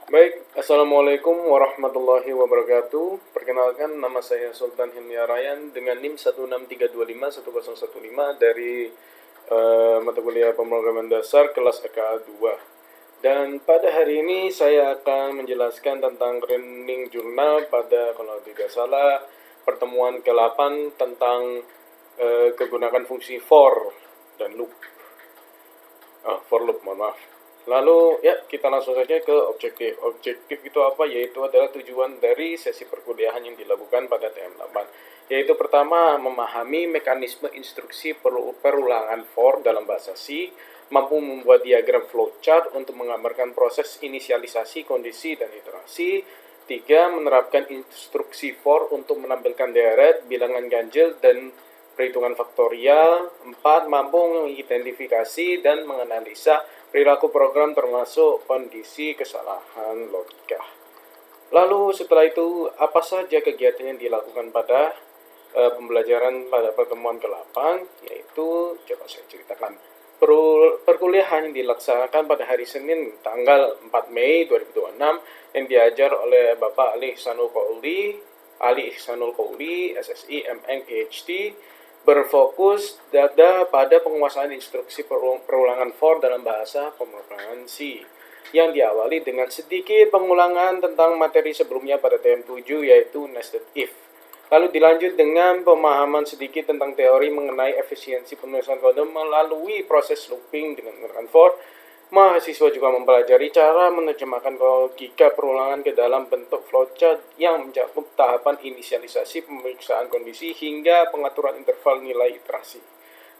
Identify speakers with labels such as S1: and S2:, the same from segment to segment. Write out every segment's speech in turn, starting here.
S1: Baik, Assalamualaikum warahmatullahi wabarakatuh. Perkenalkan, nama saya Sultan Hilmi Arayan dengan NIM 163251015 dari mata kuliah pemrograman dasar kelas EKA 2. Dan pada hari ini saya akan menjelaskan tentang running jurnal pada, kalau tidak salah, pertemuan ke-8 tentang kegunakan fungsi for dan loop. For loop, mohon maaf. Lalu ya kita langsung saja ke objektif. Objektif itu apa? Yaitu adalah tujuan dari sesi perkuliahan yang dilakukan pada TM8. Yaitu pertama, memahami mekanisme instruksi perulangan for dalam bahasa C, mampu membuat diagram flowchart untuk menggambarkan proses inisialisasi, kondisi, dan iterasi. 3. Menerapkan instruksi for untuk menampilkan deret, bilangan ganjil, dan perhitungan faktorial. 4. Mampu mengidentifikasi dan menganalisa perilaku program termasuk kondisi kesalahan logika. Lalu setelah itu, apa saja kegiatan yang dilakukan pada pembelajaran pada pertemuan ke-8, yaitu coba saya ceritakan. Perkuliahan yang dilaksanakan pada hari Senin tanggal 4 Mei 2026 yang diajar oleh Bapak Ali Ihsanul Qouli, SSI, MN, PhD, berfokus pada penguasaan instruksi perulangan for dalam bahasa pemrograman C, yang diawali dengan sedikit pengulangan tentang materi sebelumnya pada TM7, yaitu nested if. Lalu dilanjut dengan pemahaman sedikit tentang teori mengenai efisiensi penulisan kode melalui proses looping dengan menggunakan for. Mahasiswa juga mempelajari cara menerjemahkan logika perulangan ke dalam bentuk flowchart yang mencakup tahapan inisialisasi, pemeriksaan kondisi, hingga pengaturan interval nilai iterasi.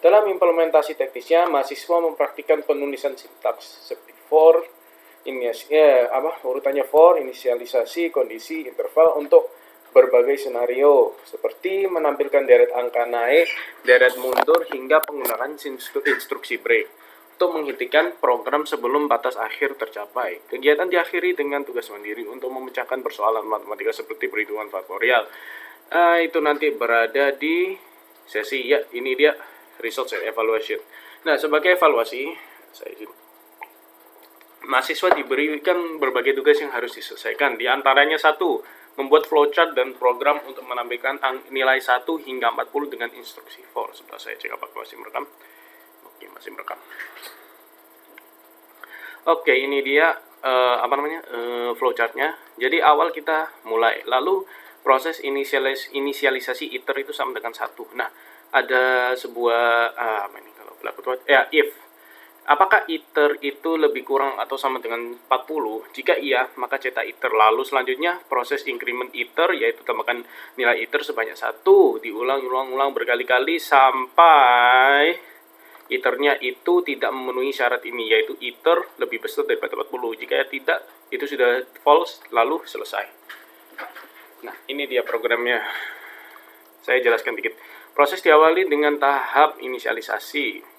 S1: Dalam implementasi teknisnya, mahasiswa mempraktikkan penulisan sintaks seperti for, urutannya for, inisialisasi, kondisi, interval untuk berbagai senario, seperti menampilkan deret angka naik, deret mundur, hingga penggunaan instruksi break untuk menghentikan program sebelum batas akhir tercapai. Kegiatan diakhiri dengan tugas mandiri untuk memecahkan persoalan matematika seperti perhitungan faktorial. Itu nanti berada di sesi, ya ini dia results and evaluation. Nah, sebagai evaluasi, saya izin. Mahasiswa diberikan berbagai tugas yang harus diselesaikan. Di antaranya 1, membuat flowchart dan program untuk menampilkan nilai 1 hingga 40 dengan instruksi for. Sebentar saya cek apakah masih merekam. Oke, masih merekam. Oke, ini dia flowchartnya. Jadi awal kita mulai. Lalu proses inisialisasi iter itu sama dengan 1. Nah, ada sebuah if. Apakah iter itu lebih kurang atau sama dengan 40? Jika iya, maka cetak iter. Lalu selanjutnya proses increment iter, yaitu tambahkan nilai iter sebanyak 1, diulang-ulang berkali-kali sampai iternya itu tidak memenuhi syarat ini, yaitu iter lebih besar daripada 40. Jika tidak, itu sudah false, lalu selesai. Nah, ini dia programnya. Saya jelaskan dikit. Proses diawali dengan tahap inisialisasi.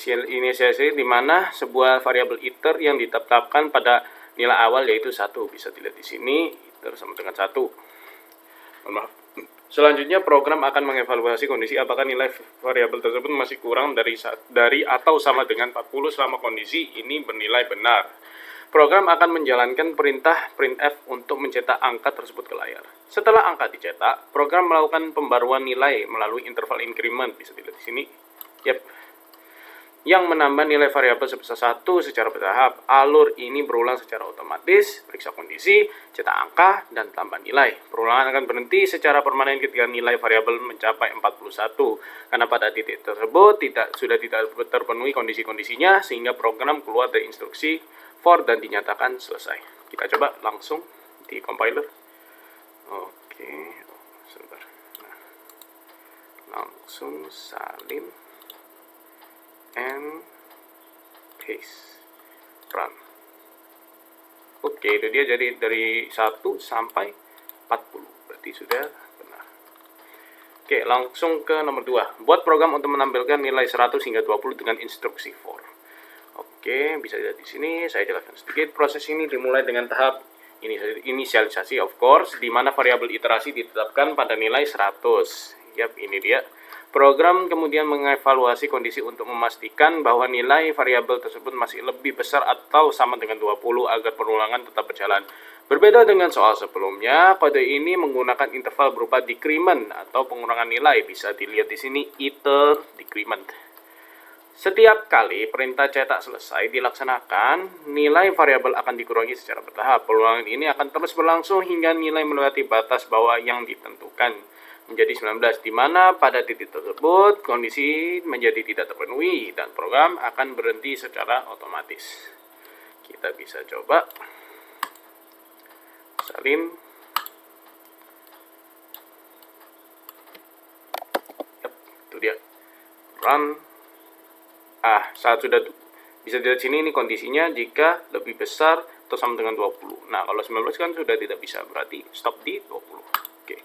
S1: Inisialisasi di mana sebuah variabel iter yang ditetapkan pada nilai awal yaitu 1. Bisa dilihat di sini, iter sama dengan 1. Maaf. Selanjutnya program akan mengevaluasi kondisi apakah nilai variabel tersebut masih kurang dari atau sama dengan 40 selama kondisi ini bernilai benar. Program akan menjalankan perintah printf untuk mencetak angka tersebut ke layar. Setelah angka dicetak, program melakukan pembaruan nilai melalui interval increment. Bisa dilihat di sini. Yang menambah nilai variabel sebesar 1 secara bertahap. Alur ini berulang secara otomatis, periksa kondisi, cetak angka, dan tambah nilai. Perulangan akan berhenti secara permanen ketika nilai variabel mencapai 41, karena pada titik tersebut sudah tidak terpenuhi kondisi-kondisinya, sehingga program keluar dari instruksi for dan dinyatakan selesai. Kita coba langsung di compiler. Oke, sebentar. Nah, langsung salin and paste, run. Oke, itu dia. Jadi dari 1 sampai 40 berarti sudah benar. Oke, langsung ke nomor 2. Buat program untuk menampilkan nilai 100 hingga 20 dengan instruksi for. Oke, bisa dilihat di sini. Saya jelaskan sedikit. Proses ini dimulai dengan tahap inisialisasi, of course, di mana variabel iterasi ditetapkan pada nilai 100. Yap, ini dia. Program kemudian mengevaluasi kondisi untuk memastikan bahwa nilai variabel tersebut masih lebih besar atau sama dengan 20 agar perulangan tetap berjalan. Berbeda dengan soal sebelumnya, kode ini menggunakan interval berupa decrement atau pengurangan nilai. Bisa dilihat di sini, iter decrement. Setiap kali perintah cetak selesai dilaksanakan, nilai variabel akan dikurangi secara bertahap. Perulangan ini akan terus berlangsung hingga nilai melewati batas bawah yang ditentukan menjadi 19, di mana pada titik tersebut kondisi menjadi tidak terpenuhi dan program akan berhenti secara otomatis. Kita bisa coba salin. Yap, itu dia. Run. Saat sudah bisa dilihat sini, ini kondisinya jika lebih besar atau sama dengan 20. Nah, kalau 19 kan sudah tidak bisa, berarti stop di 20. Oke.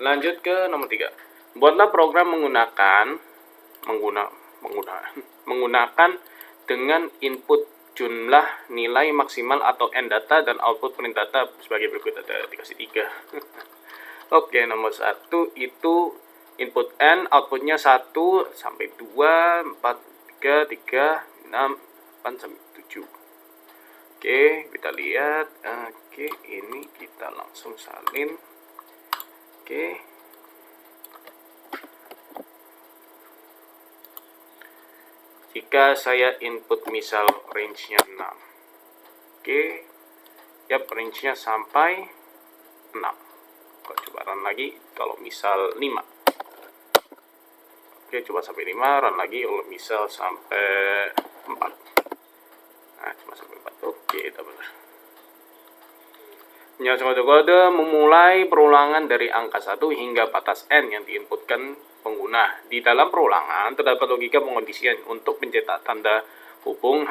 S1: Lanjut ke nomor 3. Buatlah program menggunakan dengan input jumlah nilai maksimal atau n data dan output print data sebagai berikut. Ada dikasih 3. Oke, nomor 1 itu input n, outputnya 1 sampai 2, 4, 3, 6, 8 sampai 7. Oke, kita lihat. Oke, ini kita langsung salin. Oke. Jika saya input misal range-nya 6. Oke. Yap, range-nya sampai 6. Coba run lagi kalau misal 5. Oke, coba sampai 5, run lagi kalau misal sampai 4. Nah, cuma sampai 4. Oke, itu benar. Menyalakan kode memulai perulangan dari angka 1 hingga batas n yang diinputkan pengguna. Di dalam perulangan terdapat logika pengondisian untuk pencetak tanda hubung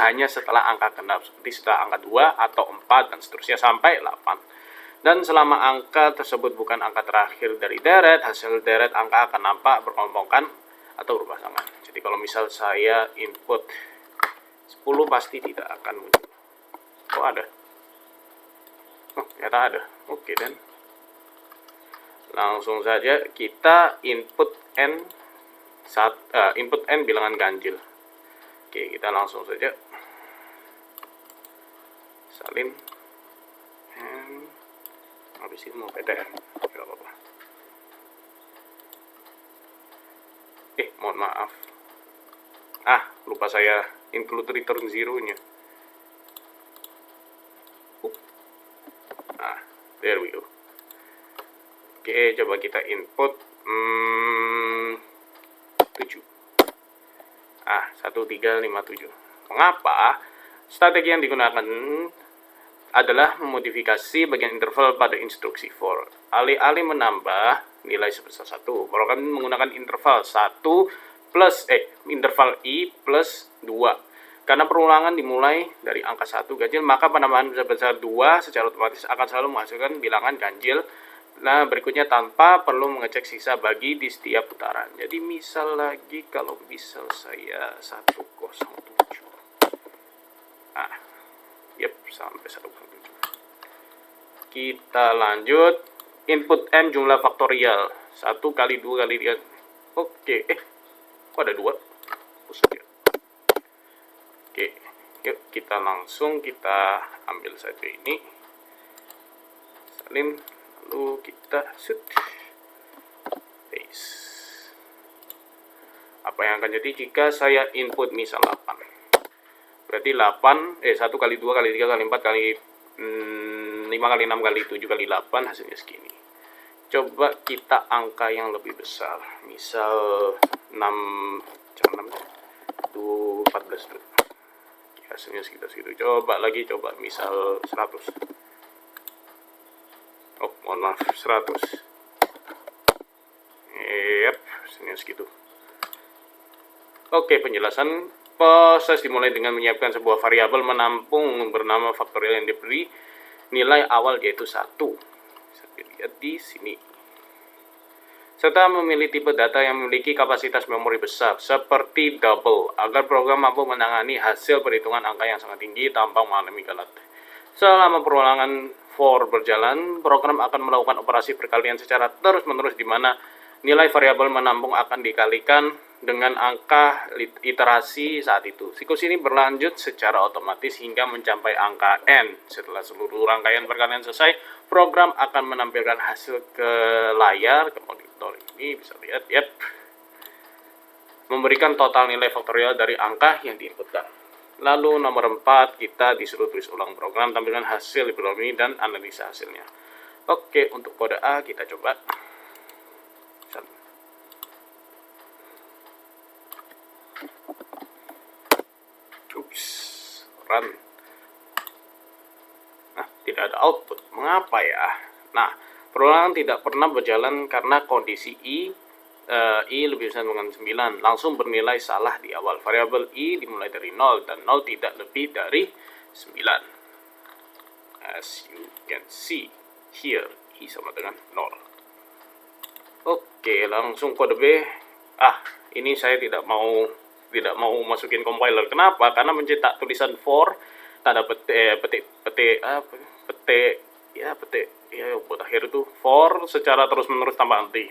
S1: hanya setelah angka genap, seperti setelah angka 2 atau 4 dan seterusnya sampai 8. Dan selama angka tersebut bukan angka terakhir dari deret, hasil deret angka akan nampak berkelompokan atau berpasangan. Jadi kalau misal saya input 10 pasti tidak akan muncul. Oh, ada. Oh, ternyata ada. Oke, dan langsung saja kita input n bilangan ganjil. Oke, kita langsung saja salin. Habis itu mau PTR, tidak apa-apa. Mohon maaf. Lupa saya include return 0-nya. There we go. Oke, coba kita input 7. 1357. Mengapa? Strategi yang digunakan adalah memodifikasi bagian interval pada instruksi for. Alih-alih menambah nilai sebesar 1, program menggunakan interval 1 plus interval i plus 2. Karena perulangan dimulai dari angka 1 ganjil, maka penambahan sebesar 2 secara otomatis akan selalu menghasilkan bilangan ganjil. Nah, berikutnya tanpa perlu mengecek sisa bagi di setiap putaran. Jadi misal lagi, kalau misal saya 107. Sampai 107. Kita lanjut. Input m jumlah faktorial. 1 kali 2 kali 3. Oke, kok ada 2? Pusat ya. Oke, yuk kita langsung ambil saja ini, salin, lalu kita shoot, paste. Apa yang akan jadi jika saya input misal 8? Berarti 1 kali 2 kali 3 kali 4 kali 5 kali 6 kali 7 kali 8 hasilnya segini. Coba kita angka yang lebih besar, misal 6, jangan 6, itu 14 dulu. Hasilnya sekitar segitu. Coba misal 100. Oh, mohon maaf, 100. Hasilnya segitu. Oke, penjelasan. Proses dimulai dengan menyiapkan sebuah variabel menampung bernama faktorial yang diberi nilai awal yaitu 1. Bisa dilihat di sini. Serta memilih tipe data yang memiliki kapasitas memori besar, seperti double, agar program mampu menangani hasil perhitungan angka yang sangat tinggi tanpa mengalami galat. Selama perulangan for berjalan, program akan melakukan operasi perkalian secara terus-menerus di mana
S2: nilai variabel menampung akan dikalikan dengan angka iterasi saat itu. Siklus ini berlanjut secara otomatis hingga mencapai angka N. Setelah seluruh rangkaian perkalian selesai, program akan menampilkan hasil ke layar, ke monitor ini bisa lihat, memberikan total nilai faktorial dari angka yang diinputkan. Lalu nomor 4, kita disuruh tulis ulang program, tampilkan hasil ini dan analisa hasilnya. Oke, untuk kode A kita coba. Run. Nah, tidak ada output. Mengapa ya? Nah, perulangan tidak pernah berjalan karena kondisi I lebih besar dengan 9 langsung bernilai salah di awal. Variabel I dimulai dari 0 dan 0 tidak lebih dari 9. As you can see here, I sama dengan 0. Oke, langsung kode B. Ini saya tidak mau masukin compiler. Kenapa? Karena mencetak tulisan for tanda petik buat akhir itu for secara terus-menerus tanpa henti.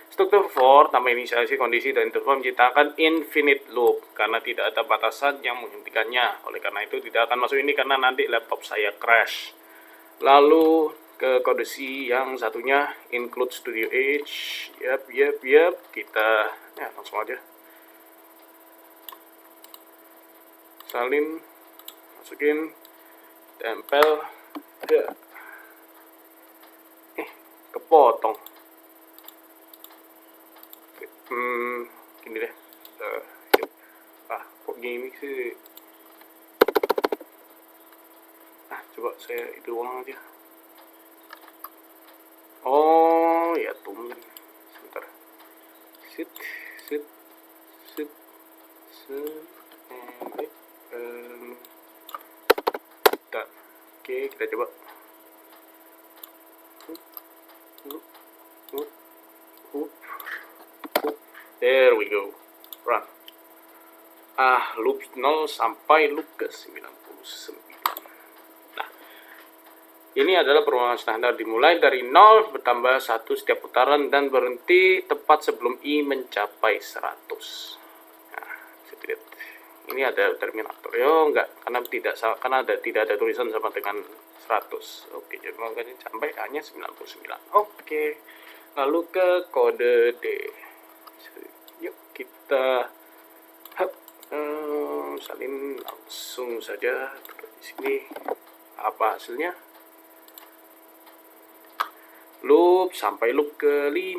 S2: Struktur for tanpa inisialisasi kondisi dan interval menciptakan infinite loop karena tidak ada batasan yang menghentikannya. Oleh karena itu tidak akan masuk ini karena nanti laptop saya crash. Lalu ke kode C yang satunya include Studio Edge. Kita langsung aja salin, masukin, tempel, kepotong. Gini deh. Kok gini sih? Coba saya itu ulang aja. Oh, ya tumben. Sebentar. Sit. Oke, kita coba. There we go. Run. Loop 0 sampai loop ke 99. Nah, ini adalah perulangan standar dimulai dari 0 bertambah 1 setiap putaran dan berhenti tepat sebelum I mencapai 100. Nah, bisa lihat. Ini ada terminator. Karena tidak ada tulisan sama dengan 100. Oke, jadi makanya sampai hanya 99. Oke. Lalu ke kode D. Yuk kita salin langsung saja di sini. Apa hasilnya? Loop sampai loop ke-5.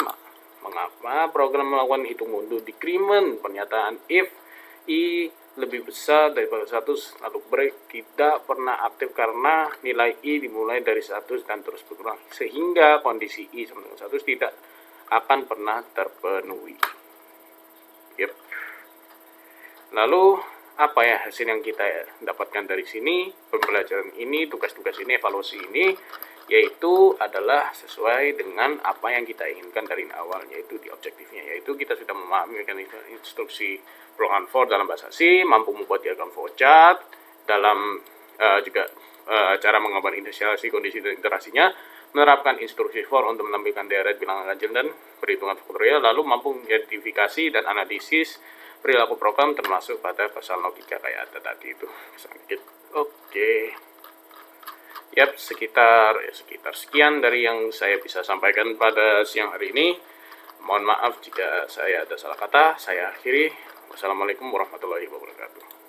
S2: Mengapa program melakukan hitung mundur decrement pernyataan if I lebih besar daripada 100 lalu break tidak pernah aktif karena nilai I dimulai dari 100 dan terus berkurang sehingga kondisi I sama dengan 100 tidak akan pernah terpenuhi. Lalu apa ya hasil yang kita dapatkan dari sini? Pembelajaran ini, tugas-tugas ini, evaluasi ini yaitu adalah sesuai dengan apa yang kita inginkan dari awal, yaitu di objektifnya, yaitu kita sudah memahami mekanisme instruksi perulangan for dalam bahasa C, mampu membuat diagram flowchart dalam juga cara menggambar inisialisasi kondisi dan iterasinya, menerapkan instruksi for untuk menampilkan deret bilangan ganjil dan perhitungan faktorial, lalu mampu mengidentifikasi dan analisis perilaku program termasuk pada pasal logika kayak ada tadi itu. Oke. Sekitar sekian dari yang saya bisa sampaikan pada siang hari ini. Mohon maaf jika saya ada salah kata. Saya akhiri. Wassalamualaikum warahmatullahi wabarakatuh.